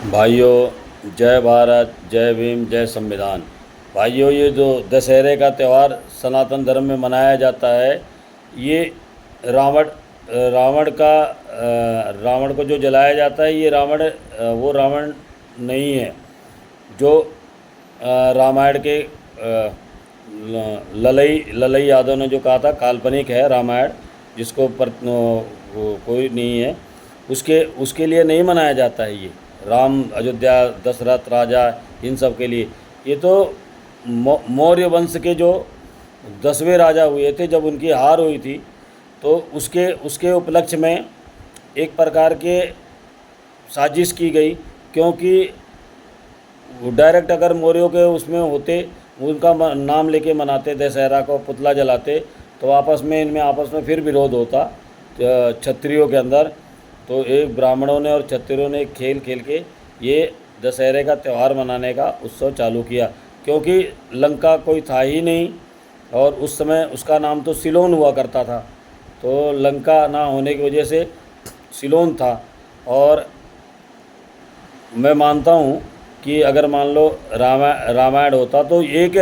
भाइयों, जय भारत, जय भीम, जय संविधान। भाइयों, ये जो दशहरे का त्यौहार सनातन धर्म में मनाया जाता है, ये रावण रावण को जो जलाया जाता है, ये वो रावण नहीं है जो रामायण के ललई यादव ने जो कहा था, काल्पनिक है रामायण, जिसको कोई नहीं है, उसके उसके लिए नहीं मनाया जाता है। ये राम, अयोध्या, दशरथ राजा, इन सब के लिए। ये तो मौर्य वंश के जो 10वें राजा हुए थे, जब उनकी हार हुई थी, तो उसके उसके उपलक्ष्य में एक प्रकार के साजिश की गई, क्योंकि डायरेक्ट अगर मौर्यों के उसमें होते, उनका नाम लेके मनाते दशहरा को, पुतला जलाते, तो इनमें आपस में फिर विरोध होता क्षत्रियों के अंदर। तो एक ब्राह्मणों ने और क्षत्रियों ने खेल खेल के ये दशहरे का त्यौहार मनाने का उत्सव चालू किया, क्योंकि लंका कोई था ही नहीं, और उस समय उसका नाम तो सिलोन हुआ करता था। तो लंका ना होने की वजह से सिलोन था। और मैं मानता हूँ कि अगर मान लो रामायण होता, तो एक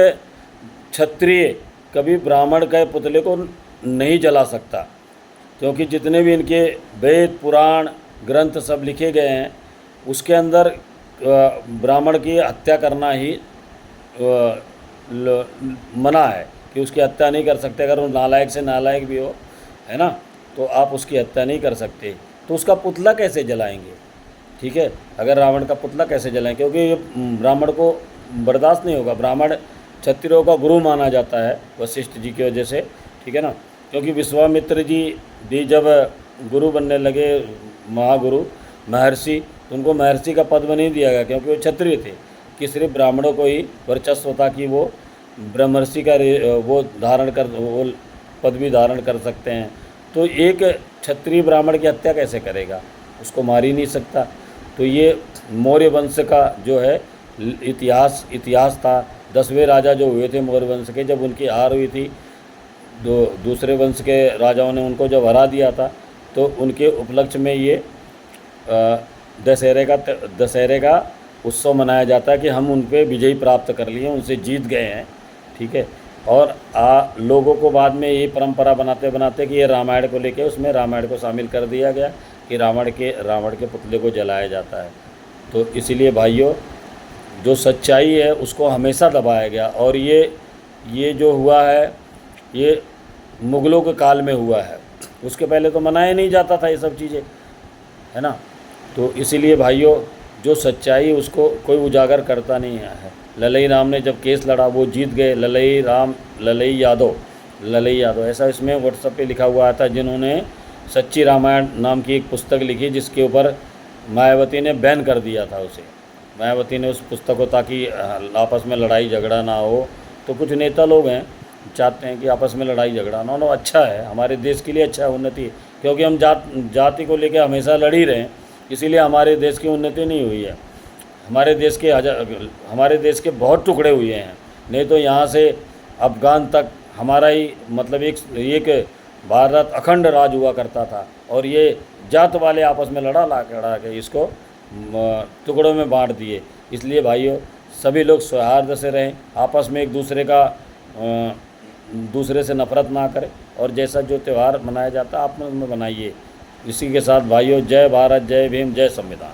क्षत्रिय कभी ब्राह्मण के पुतले को नहीं जला सकता, क्योंकि जितने भी इनके वेद पुराण ग्रंथ सब लिखे गए हैं, उसके अंदर ब्राह्मण की हत्या करना ही मना है, कि उसकी हत्या नहीं कर सकते। अगर वो नालायक से नालायक भी हो, है ना, तो आप उसकी हत्या नहीं कर सकते। तो उसका पुतला कैसे जलाएंगे? ठीक है, अगर रावण का पुतला कैसे जलाएं, क्योंकि ये ब्राह्मण को बर्दाश्त नहीं होगा। ब्राह्मण क्षत्रियों का गुरु माना जाता है वशिष्ठ जी की वजह से, ठीक है ना, क्योंकि विश्वामित्र जी भी जब गुरु बनने लगे, महागुरु महर्षि, तो उनको महर्षि का पद नहीं दिया गया, क्योंकि वो क्षत्रिय थे, कि सिर्फ ब्राह्मणों को ही वर्चस्व था कि वो ब्रह्मर्षि का वो पदवी धारण कर सकते हैं। तो एक क्षत्रिय ब्राह्मण की हत्या कैसे करेगा? उसको मार ही नहीं सकता। तो ये मौर्य वंश का जो है इतिहास था। 10वें राजा जो हुए थे मौर्य वंश के, जब उनकी हार हुई थी, दूसरे वंश के राजाओं ने उनको जब हरा दिया था, तो उनके उपलक्ष्य में ये दशहरे का उत्सव मनाया जाता है, कि हम उन पर विजय प्राप्त कर लिए, उनसे जीत गए हैं। ठीक है। और लोगों को बाद में ये परंपरा बनाते बनाते कि ये रामायण को लेके, उसमें रामायण को शामिल कर दिया गया कि रावण के पुतले को जलाया जाता है। तो इसीलिए भाइयों, जो सच्चाई है उसको हमेशा दबाया गया। और ये जो हुआ है, ये मुग़लों के काल में हुआ है, उसके पहले तो मनाया नहीं जाता था ये सब चीज़ें, है ना। तो इसीलिए भाइयों, जो सच्चाई उसको कोई उजागर करता नहीं है। ललई राम ने जब केस लड़ा, वो जीत गए। ललई यादव ऐसा इसमें व्हाट्सएप पे लिखा हुआ था, जिन्होंने सच्ची रामायण नाम की एक पुस्तक लिखी, जिसके ऊपर मायावती ने बैन कर दिया था उसे। मायावती ने उस पुस्तक को, ताकि आपस में लड़ाई झगड़ा ना हो। तो कुछ नेता लोग हैं, चाहते हैं कि आपस में लड़ाई झगड़ा ना हो। अच्छा है, हमारे देश के लिए अच्छा है, उन्नति, क्योंकि हम जाति को लेकर हमेशा लड़ ही रहे हैं, इसीलिए हमारे देश की उन्नति नहीं हुई है। हमारे देश के बहुत टुकड़े हुए हैं, नहीं तो यहाँ से अफ़गान तक हमारा ही मतलब एक भारत अखंड राज हुआ करता था। और ये जात वाले आपस में लड़ा के इसको टुकड़ों में बांट दिए। इसलिए भाइयों, सभी लोग सौहार्द से रहें, आपस में एक दूसरे से नफरत ना करें, और जैसा जो त्यौहार मनाया जाता है आप में बनाइए। इसी के साथ भाइयों, जय भारत, जय भीम, जय संविधान।